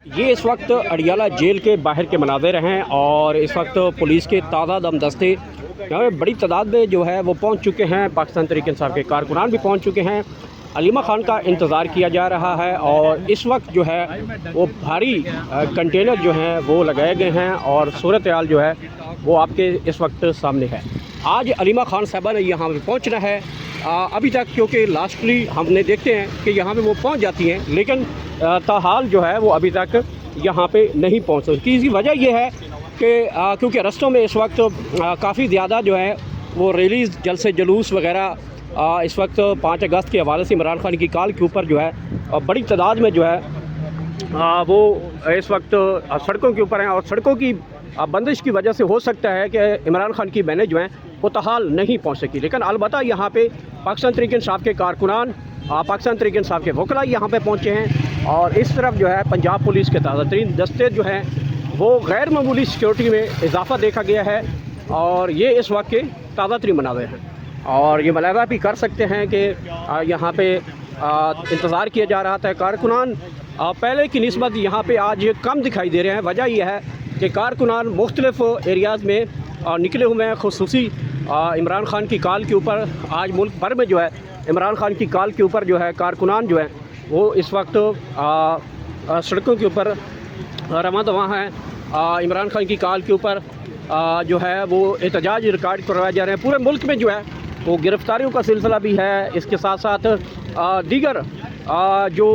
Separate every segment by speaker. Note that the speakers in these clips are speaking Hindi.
Speaker 1: ये इस वक्त अडियाला जेल के बाहर के मनाज़िर हैं और इस वक्त पुलिस के ताज़ा दम दस्ते यहाँ पे बड़ी तादाद में जो है वो पहुँच चुके हैं। पाकिस्तान तहरीक इंसाफ के कारकुनान भी पहुँच चुके हैं। अलीमा खान का इंतज़ार किया जा रहा है और इस वक्त जो है वो भारी कंटेनर जो हैं वो लगाए गए हैं और सूरत हाल जो है वो आपके इस वक्त सामने है। आज अलीमा खान साहबा ने यहाँ पर पहुँचना है अभी तक, क्योंकि लास्टली हमने देखते हैं कि यहाँ पे वो पहुँच जाती हैं, लेकिन ताहाल जो है वो अभी तक यहाँ पे नहीं पहुँच सकती। इसकी वजह यह है कि क्योंकि रस्तों में इस वक्त काफ़ी ज़्यादा जो है वो रैलीज़ जलसे जुलूस वगैरह इस वक्त 5 अगस्त के हवाले से इमरान खान की कॉल के ऊपर जो है बड़ी तादाद में जो है वो इस वक्त सड़कों के ऊपर हैं और सड़कों की बंदिश की वजह से हो सकता है कि इमरान खान की बहनें जो हैं वो ताहाल नहीं पहुँच सकी। लेकिन अलबत्ता यहाँ पे पाकिस्तान तहरीक इंसाफ के कारकुनान, पाकिस्तान तहरीक इंसाफ के वकला यहाँ पे पहुँचे हैं और इस तरफ जो है पंजाब पुलिस के ताज़ा तरीन दस्ते जो हैं वो गैर मामूली सिक्योरिटी में इजाफा देखा गया है और ये इस वक्त के ताज़ा तरीन मनाज़िर हैं। और ये मुलाहिज़ा भी कर सकते हैं कि यहाँ पे इंतज़ार किया जा रहा था। कारकुनान पहले की निस्बत यहाँ पे आज कम दिखाई दे रहे हैं। वजह यह है कि कारकुनान मुख्तलिफ़ एरियाज़ में निकले हुए हैं। खुसूसी इमरान खान की कॉल के ऊपर आज मुल्क भर में जो है इमरान खान की कॉल के ऊपर जो है कारकुनान जो है वो इस वक्त सड़कों के ऊपर रवां दवां हैं। इमरान खान की कॉल के ऊपर जो है वो एहतजाज रिकॉर्ड करवाए जा रहे हैं। पूरे मुल्क में जो है वो गिरफ़्तारियों का सिलसिला भी है। इसके साथ साथ दीगर जो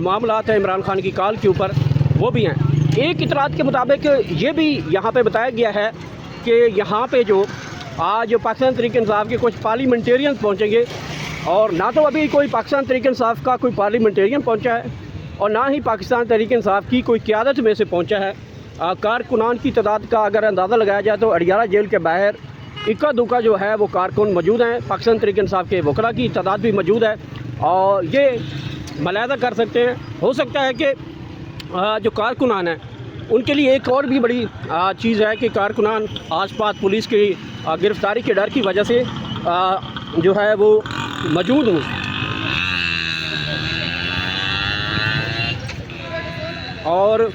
Speaker 1: मामलात हैं इमरान खान की कॉल के ऊपर वो भी हैं। एक इतलात के मुताबिक ये भी यहाँ पे बताया गया है कि यहाँ पे जो आज पाकिस्तान तहरीक इंसाफ के कुछ पार्लियामेंटेरियन पहुँचेंगे और ना तो अभी कोई पाकिस्तान तहरीक इंसाफ का कोई पार्लियामेंटेरियन पहुँचा है और ना ही पाकिस्तान तहरीक इंसाफ की कोई क़यादत में से पहुँचा है। कारकुनान की तादाद का अगर अंदाज़ा लगाया जाए तो अडियाला जेल के बाहर इक्का दुक्का जो है वो कारकुन मौजूद हैं। पाकिस्तान तहरीक इंसाफ के वकला की तादाद भी मौजूद है और ये मुलाहिज़ा कर सकते हैं, हो सकता है कि जो कारकुनान हैं उनके लिए एक और भी बड़ी चीज़ है कि कारकुनान आसपास पुलिस की गिरफ़्तारी के डर की वजह से जो है वो मौजूद हूँ और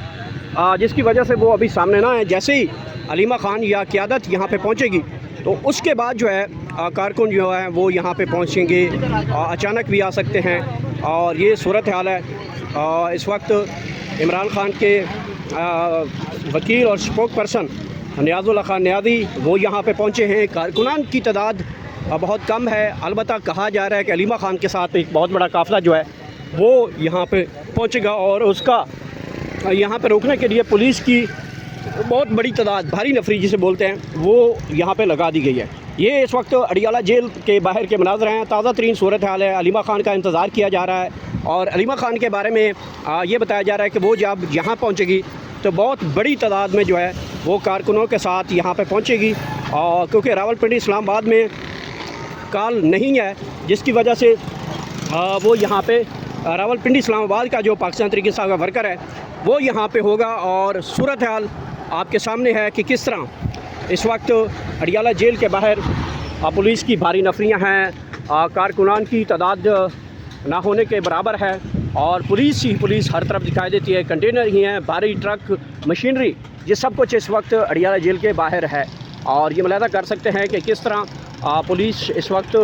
Speaker 1: जिसकी वजह से वो अभी सामने ना है। जैसे ही अलीमा खान या क़यादत यहाँ पे पहुँचेगी तो उसके बाद जो है कारकुन जो है वो यहाँ पे पहुँचेंगे, अचानक भी आ सकते हैं और ये सूरत हाल है। इस वक्त इमरान खान के वकील और स्पोक पर्सन नियाज़ुल्लाह खान नियाज़ी वो यहाँ पे पहुँचे हैं। कारकुनान की तादाद बहुत कम है। अलबत्ता कहा जा रहा है कि अलीमा खान के साथ एक बहुत बड़ा काफ़िला जो है वो यहाँ पे पहुँचेगा और उसका यहाँ पे रोकने के लिए पुलिस की बहुत बड़ी तादाद, भारी नफरी जिसे बोलते हैं, वो यहाँ पे लगा दी गई है। ये इस वक्त अडियाला जेल के बाहर के मनाज़िर हैं। ताज़ा तरीन सूरत हाल है। अलीमा खान का इंतज़ार किया जा रहा है और अलीमा खान के बारे में ये बताया जा रहा है कि वो जब यहाँ पहुँचेगी तो बहुत बड़ी तादाद में जो है वो कारकुनों के साथ यहाँ पे पहुँचेगी और क्योंकि रावलपिंडी इस्लामाबाद में कॉल नहीं है जिसकी वजह से वो यहाँ पे रावलपिंडी इस्लामाबाद का जो पाकिस्तान तहरीक इंसाफ का वर्कर है वो यहाँ पे होगा। और सूरत हाल आपके सामने है कि किस तरह इस वक्त अडियाला जेल के बाहर पुलिस की भारी नफरियाँ हैं, कारकुनान की तादाद ना होने के बराबर है और पुलिस ही पुलिस हर तरफ दिखाई देती है। कंटेनर ही हैं, भारी ट्रक, मशीनरी, ये सब कुछ इस वक्त अडियाला जेल के बाहर है और ये मुलाहिज़ा कर सकते हैं कि किस तरह पुलिस इस वक्त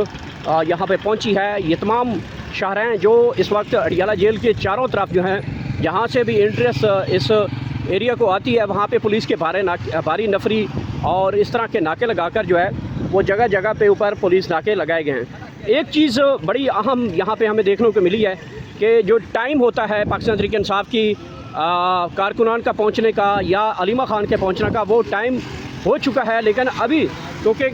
Speaker 1: यहाँ पे पहुँची है। ये तमाम शाहराएँ जो इस वक्त अडियाला जेल के चारों तरफ जो हैं जहाँ से भी इंटरेस्ट इस एरिया को आती है वहाँ पे पुलिस के भारी नफरी और इस तरह के नाके लगाकर जो है वो जगह जगह पे ऊपर पुलिस नाके लगाए गए हैं। एक चीज़ बड़ी अहम यहाँ पे हमें देखने को मिली है कि जो टाइम होता है पाकिस्तान तहरीक इंसाफ की कारकुनान का पहुँचने का या अलीमा खान के पहुँचने का, वो टाइम हो चुका है। लेकिन अभी क्योंकि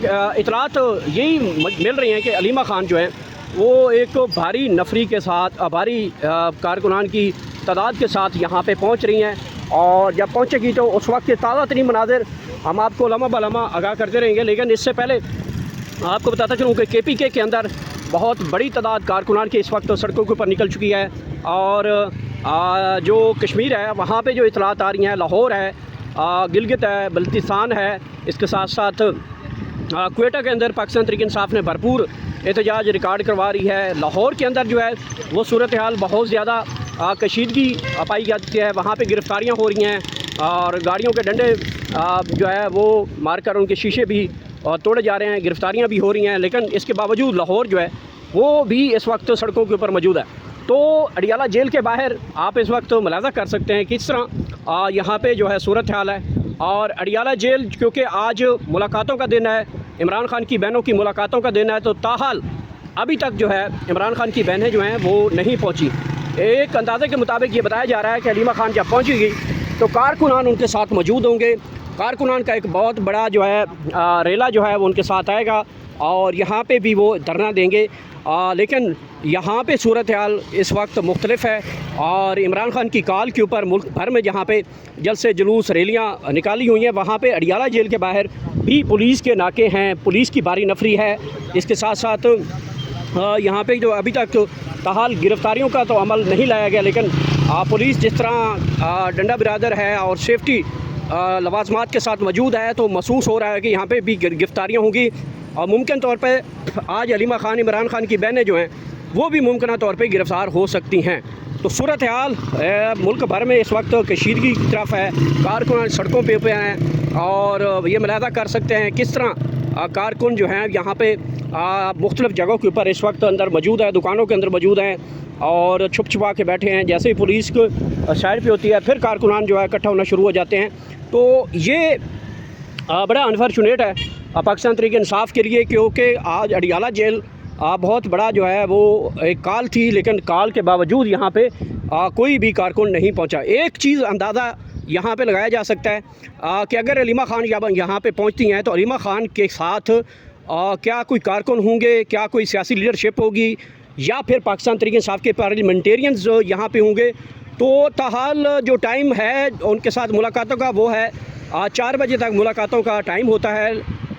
Speaker 1: इतलात यही मिल रही हैं कि अलीमा खान जो है वो एक भारी नफरी के साथ, भारी कारकुनान की तादाद के साथ यहाँ पे पहुँच रही हैं और जब पहुँचेगी तो उस वक्त के ताज़ा तरीन मनाज़िर हम आपको लम्हा बलम्हा आगाह करते रहेंगे। लेकिन इससे पहले आपको बताता चलूँ कि KPK के अंदर बहुत बड़ी तादाद कारकुनान की इस वक्त सड़कों के ऊपर निकल चुकी है और जो कश्मीर है वहाँ पे जो इतलात आ रही हैं, लाहौर है, गिलगित है, बल्तिस्तान है, इसके साथ साथ क्वेटा के अंदर पाकिस्तान तहरीक इंसाफ ने भरपूर एहतजाज रिकॉर्ड करवा रही है। लाहौर के अंदर जो है वो सूरत हाल बहुत ज़्यादा कशीदगी पाई जाती है, वहाँ पे गिरफ्तारियाँ हो रही हैं और गाड़ियों के डंडे जो है वो मारकर उनके शीशे भी तोड़े जा रहे हैं, गिरफ्तारियाँ भी हो रही हैं। लेकिन इसके बावजूद लाहौर जो है वो भी इस वक्त सड़कों के ऊपर मौजूद है। तो अडियाला जेल के बाहर आप इस वक्त मुलाज़ा कर सकते हैं किस तरह यहाँ पे जो है सूरत हाल है। और अडियाला जेल क्योंकि आज मुलाकातों का दिन है, इमरान खान की बहनों की मुलाकातों का दिन है, तो ताहाल अभी तक जो है इमरान खान की बहनें जो हैं वो नहीं पहुँची। एक अंदाज़े के मुताबिक ये बताया जा रहा है कि हलीमा खान जब पहुँचेगी तो कारकुनान उनके साथ मौजूद होंगे। कारकुनान का एक बहुत बड़ा जो है रेला जो है वो उनके साथ आएगा और यहाँ पे भी वो धरना देंगे। लेकिन यहाँ पे सूरत हाल इस वक्त मुख्तलिफ है और इमरान खान की कॉल के ऊपर मुल्क भर में जहाँ पे जलसे जुलूस रैलियाँ निकाली हुई हैं, वहाँ पे अडियाला जेल के बाहर भी पुलिस के नाके हैं, पुलिस की भारी नफरी है। इसके साथ साथ यहाँ पे जो अभी तक ताहाल गिरफ्तारियों का तो अमल नहीं लाया गया, लेकिन पुलिस जिस तरह डंडा बिरादर है और सेफ्टी लवाजमात के साथ मौजूद है, तो महसूस हो रहा है कि यहाँ पे भी गिरफ्तारियाँ होंगी और मुमकिन तौर पे आज हलीमा खान, इमरान खान की बहनें जो हैं वो भी मुमकिन तौर पे गिरफ़्तार हो सकती हैं। तो सूरत हाल मुल्क भर में इस वक्त कशीदगी की तरफ है, कारकुन सड़कों पे हैं और ये मुलाहजा कर सकते हैं किस तरह कारकुन जो हैं यहाँ पे मुख्तलिफ़ जगहों के ऊपर इस वक्त अंदर मौजूद है, दुकानों के अंदर मौजूद हैं और छुप छुपा के बैठे हैं। जैसे ही पुलिस को साइड पे होती है फिर कारकुनान जो है इकट्ठा होना शुरू हो जाते हैं। तो ये बड़ा अनफॉर्चुनेट है पाकिस्तान तहरीक इंसाफ के लिए, क्योंकि आज अडियाला जेल बहुत बड़ा जो है वो एक कॉल थी, लेकिन कॉल के बावजूद यहाँ पे कोई भी कारकुन नहीं पहुँचा। एक चीज़ अंदाज़ा यहाँ पे लगाया जा सकता है कि अगर हलीमा खान यहाँ पे पहुँचती हैं तो हलीमा खान के साथ क्या कोई कारकुन होंगे, क्या कोई सियासी लीडरशिप होगी या फिर पाकिस्तान तहरीक इंसाफ के पार्लियामेंटेरियंस यहाँ पे होंगे। तो ताहाल जो टाइम है उनके साथ मुलाकातों का वो है 4 बजे तक मुलाकातों का टाइम होता है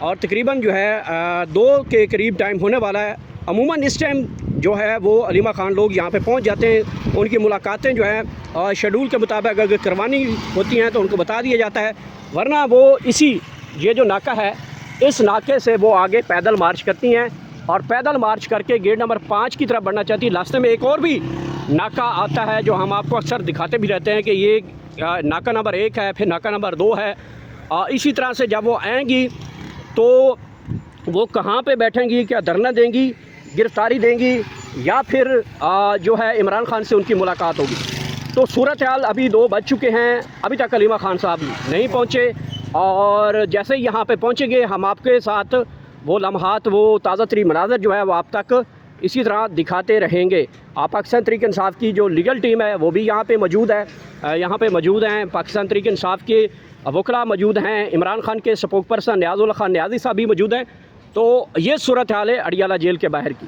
Speaker 1: और तकरीबन जो है 2 के करीब टाइम होने वाला है। अमूमन इस टाइम जो है वो हलीमा खान लोग यहाँ पे पहुँच जाते हैं, उनकी मुलाकातें जो हैं शेड्यूल के मुताबिक अगर करवानी होती हैं तो उनको बता दिया जाता है, वरना वो ये जो नाका है इस नाके से वो आगे पैदल मार्च करती हैं और पैदल मार्च करके गेट नंबर 5 की तरफ बढ़ना चाहती है। रास्ते में एक और भी नाका आता है जो हम आपको अक्सर दिखाते भी रहते हैं कि ये नाका नंबर 1 है, फिर नाका नंबर 2 है। इसी तरह से जब वो आएंगी तो वो कहाँ पे बैठेंगी, क्या धरना देंगी, गिरफ्तारी देंगी या फिर जो है इमरान खान से उनकी मुलाकात होगी। तो सूरत हाल अभी 2 बज चुके हैं, अभी तक हलीमा खान साहब नहीं पहुँचे और जैसे ही यहाँ पे पहुँचेंगे हम आपके साथ वो लम्हात, वो ताज़ा तरीन मनाज़र जो है वो आप तक इसी तरह दिखाते रहेंगे। पाकिस्तान तहरीक इंसाफ की जो लीगल टीम है वो भी यहाँ पे मौजूद है, यहाँ पे मौजूद हैं पाकिस्तान तहरीक इंसाफ के वकला मौजूद हैं, इमरान खान के स्पोक पर्सन नियाज़ुल खान नियाज़ी साहब भी मौजूद हैं। तो ये सूरत हाल है अडियाला जेल के बाहर की।